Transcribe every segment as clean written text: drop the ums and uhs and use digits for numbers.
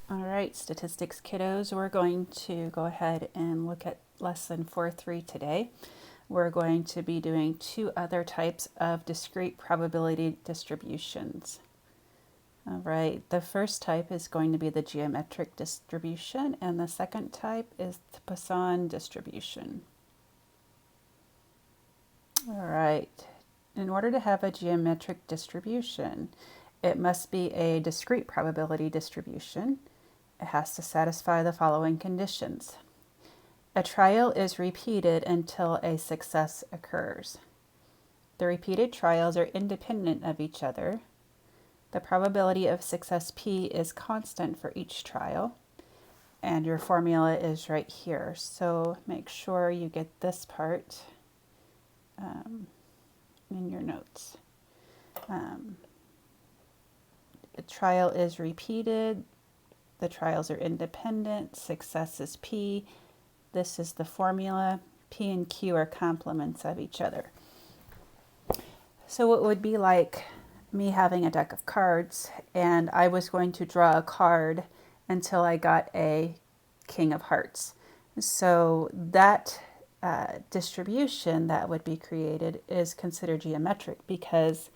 All right, statistics kiddos, we're going to go ahead and look at lesson 4.3 today. We're going to be doing two other types of discrete probability distributions. All right, the first type is going to be the geometric distribution, and the second type is the Poisson distribution. All right, in order to have a geometric distribution, it must be a discrete probability distribution. It has to satisfy the following conditions. A trial is repeated until a success occurs. The repeated trials are independent of each other. The probability of success P is constant for each trial. And your formula is right here. So make sure you get this part in your notes. The trial is repeated. The trials are independent. Success is P. This is the formula. P and Q are complements of each other. So it would be like me having a deck of cards, and I was going to draw a card until I got a King of Hearts. So that distribution that would be created is considered geometric because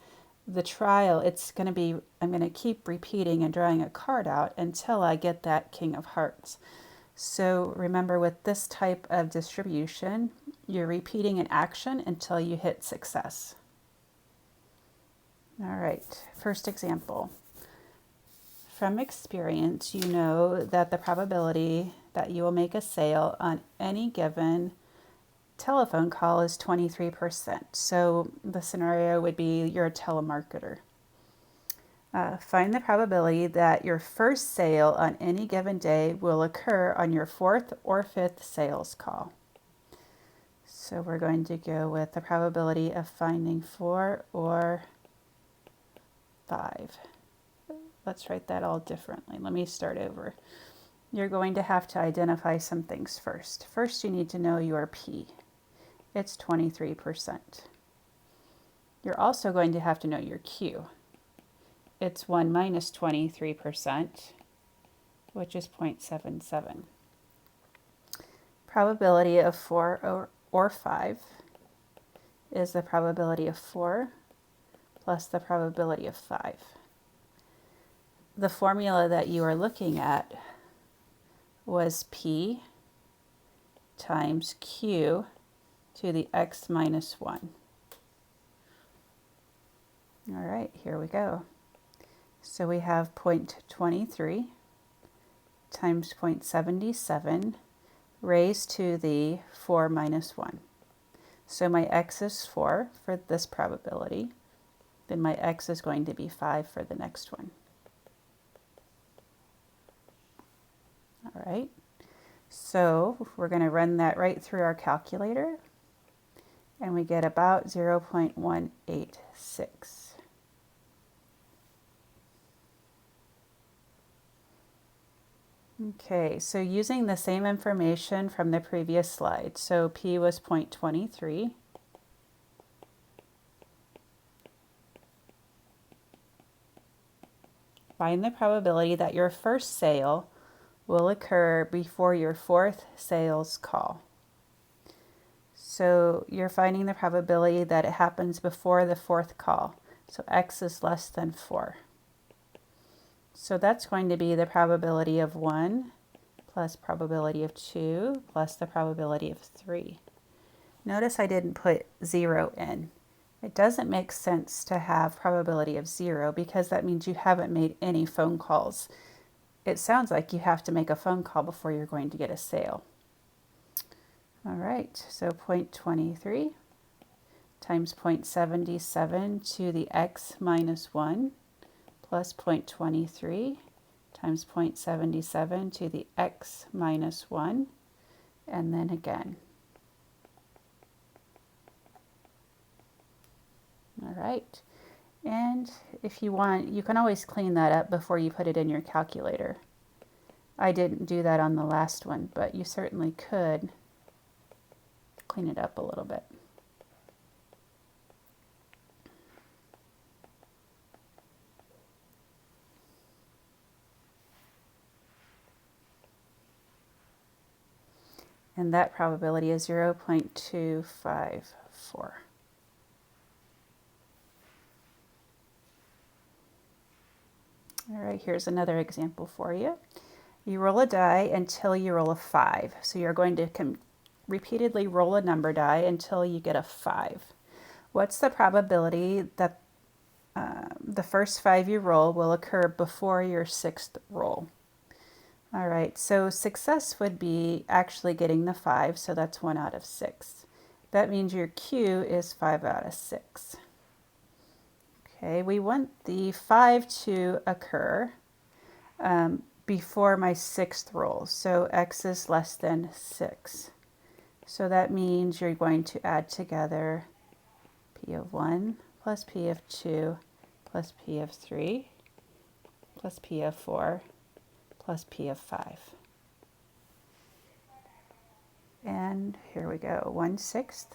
the trial, I'm going to keep repeating and drawing a card out until I get that King of Hearts. So remember, with this type of distribution, you're repeating an action until you hit success. All right, first example. From experience, you know that the probability that you will make a sale on any given telephone call is 23%. So the scenario would be you're a telemarketer. Find the probability that your first sale on any given day will occur on your fourth or fifth sales call. So we're going to go with the probability of finding 4 or 5. Let's write that all differently. Let me start over. You're going to have to identify some things first. First, you need to know your P. It's 23%. You're also going to have to know your Q. It's 1 minus 23%, which is 0.77. Probability of 4 or 5 is the probability of 4 plus the probability of 5. The formula that you are looking at was P times Q to the x minus 1. All right, here we go. So we have 0.23 times 0.77 raised to the 4 minus 1. So my x is 4 for this probability. Then my x is going to be 5 for the next one. All right, so we're going to run that right through our calculator, and we get about 0.186. Okay, so using the same information from the previous slide, so P was 0.23. Find the probability that your first sale will occur before your fourth sales call. So you're finding the probability that it happens before the fourth call. So x is less than 4. So that's going to be the probability of 1 plus probability of 2 plus the probability of 3. Notice I didn't put 0 in. It doesn't make sense to have probability of 0 because that means you haven't made any phone calls. It sounds like you have to make a phone call before you're going to get a sale. All right, so 0.23 times 0.77 to the x minus 1 plus 0.23 times 0.77 to the x minus 1, and then again. All right, and if you want, you can always clean that up before you put it in your calculator. I didn't do that on the last one, but you certainly could clean it up a little bit. And that probability is 0.254. All right, here's another example for you. You roll a die until you roll a 5. So you're going to repeatedly roll a number die until you get a 5. What's the probability that the first 5 you roll will occur before your 6th roll? All right, so success would be actually getting the 5, so that's 1 out of 6. That means your Q is 5 out of 6. Okay, we want the 5 to occur before my 6th roll, so x is less than 6. So that means you're going to add together p of 1 plus p of 2 plus p of 3 plus p of 4 plus p of 5. And here we go, 1/6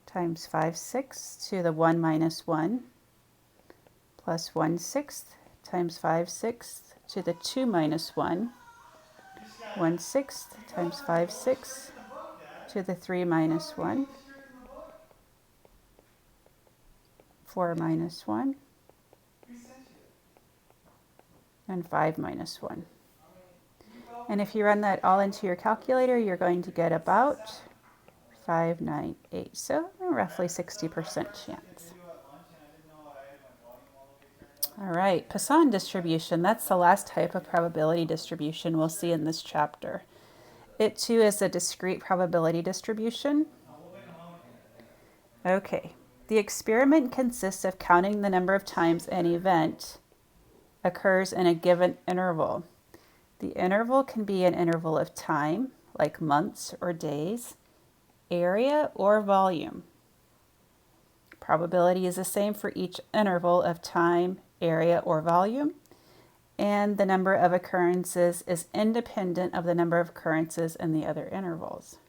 times 5/6 to the 1 minus 1 plus 1/6 times 5/6 to the 2 minus 1, 1/6 times 5/6 to the 3 minus 1, 4 minus 1, and 5 minus 1. And if you run that all into your calculator, you're going to get about 598. So a roughly 60% chance. All right, Poisson distribution. That's the last type of probability distribution we'll see in this chapter. It too is a discrete probability distribution. Okay, the experiment consists of counting the number of times an event occurs in a given interval. The interval can be an interval of time, like months or days, area, or volume. Probability is the same for each interval of time, area, or volume, and the number of occurrences is independent of the number of occurrences in the other intervals.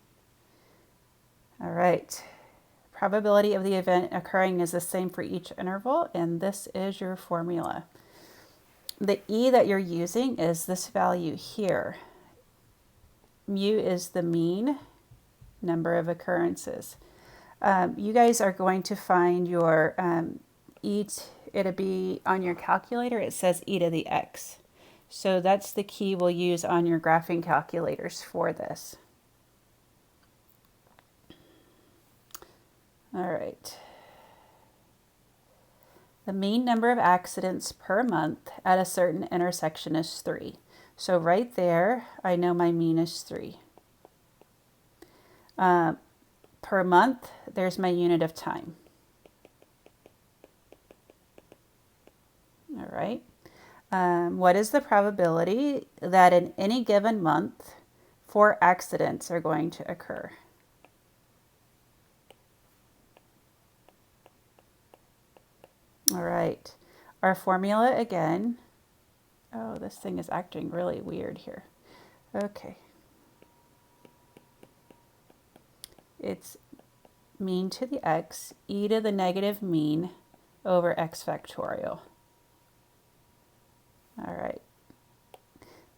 All right, probability of the event occurring is the same for each interval, and this is your formula. The E that you're using is this value here. Mu is the mean number of occurrences. You guys are going to find your it'll be on your calculator, it says e to the x. So that's the key we'll use on your graphing calculators for this. All right. The mean number of accidents per month at a certain intersection is 3. So right there, I know my mean is 3. Per month, there's my unit of time. All right. What is the probability that in any given month 4 accidents are going to occur? All right. Our formula again. Oh, this thing is acting really weird here. Okay. It's mean to the x, e to the negative mean over x factorial. All right.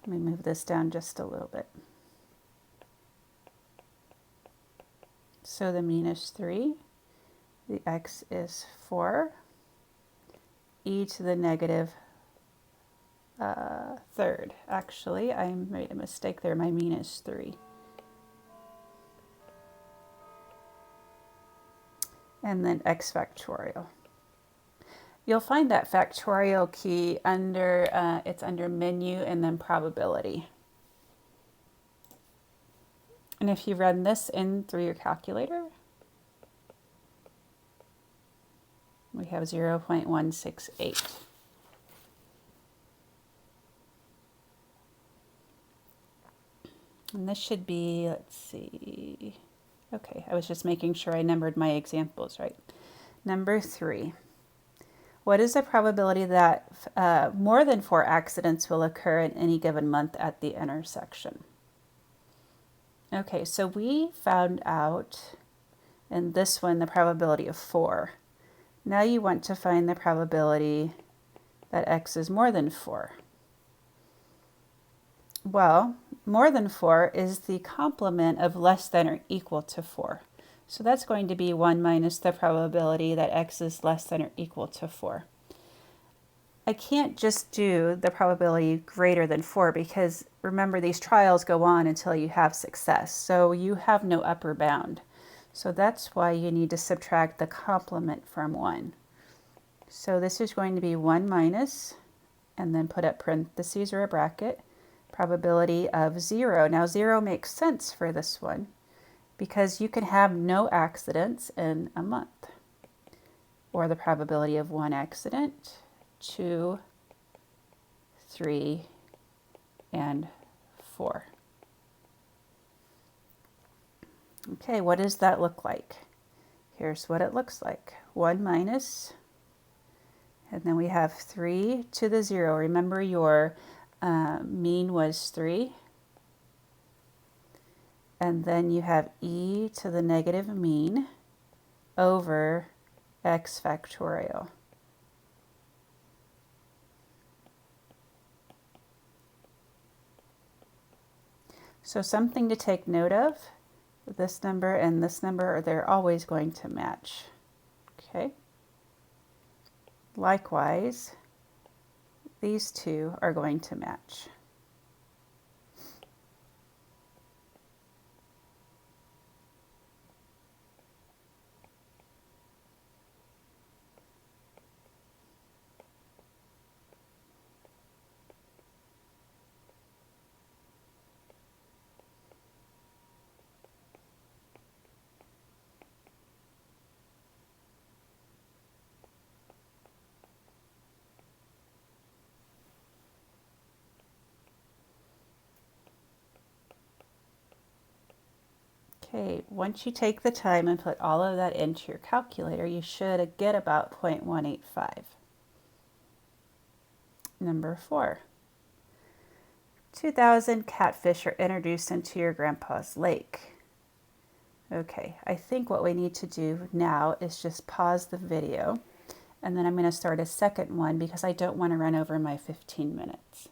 Let me move this down just a little bit. So the mean is 3, the x is 4, e to the negative third. Actually, I made a mistake there. My mean is 3. And then x factorial. You'll find that factorial key under, it's under menu and then probability. And if you run this in through your calculator, we have 0.168. And this should be, let's see, okay, I was just making sure I numbered my examples right. Number 3. What is the probability that more than 4 accidents will occur in any given month at the intersection? Okay, so we found out in this one the probability of 4. Now you want to find the probability that x is more than 4. Well, more than 4 is the complement of less than or equal to 4. So that's going to be 1 minus the probability that x is less than or equal to 4. I can't just do the probability greater than 4 because remember these trials go on until you have success. So you have no upper bound. So that's why you need to subtract the complement from 1. So this is going to be 1 minus, and then put up parentheses or a bracket, probability of 0. Now 0 makes sense for this one because you can have no accidents in a month. Or the probability of 1 accident, 2, 3, and 4. Okay, what does that look like? Here's what it looks like. 1 minus, and then we have 3 to the 0. Remember your mean was 3. And then you have e to the negative mean over x factorial. So something to take note of, this number and this number, they're always going to match. Okay. Likewise, these two are going to match. Okay, once you take the time and put all of that into your calculator, you should get about 0.185. Number 4. 2,000 catfish are introduced into your grandpa's lake. Okay, I think what we need to do now is just pause the video, and then I'm going to start a second one because I don't want to run over my 15 minutes.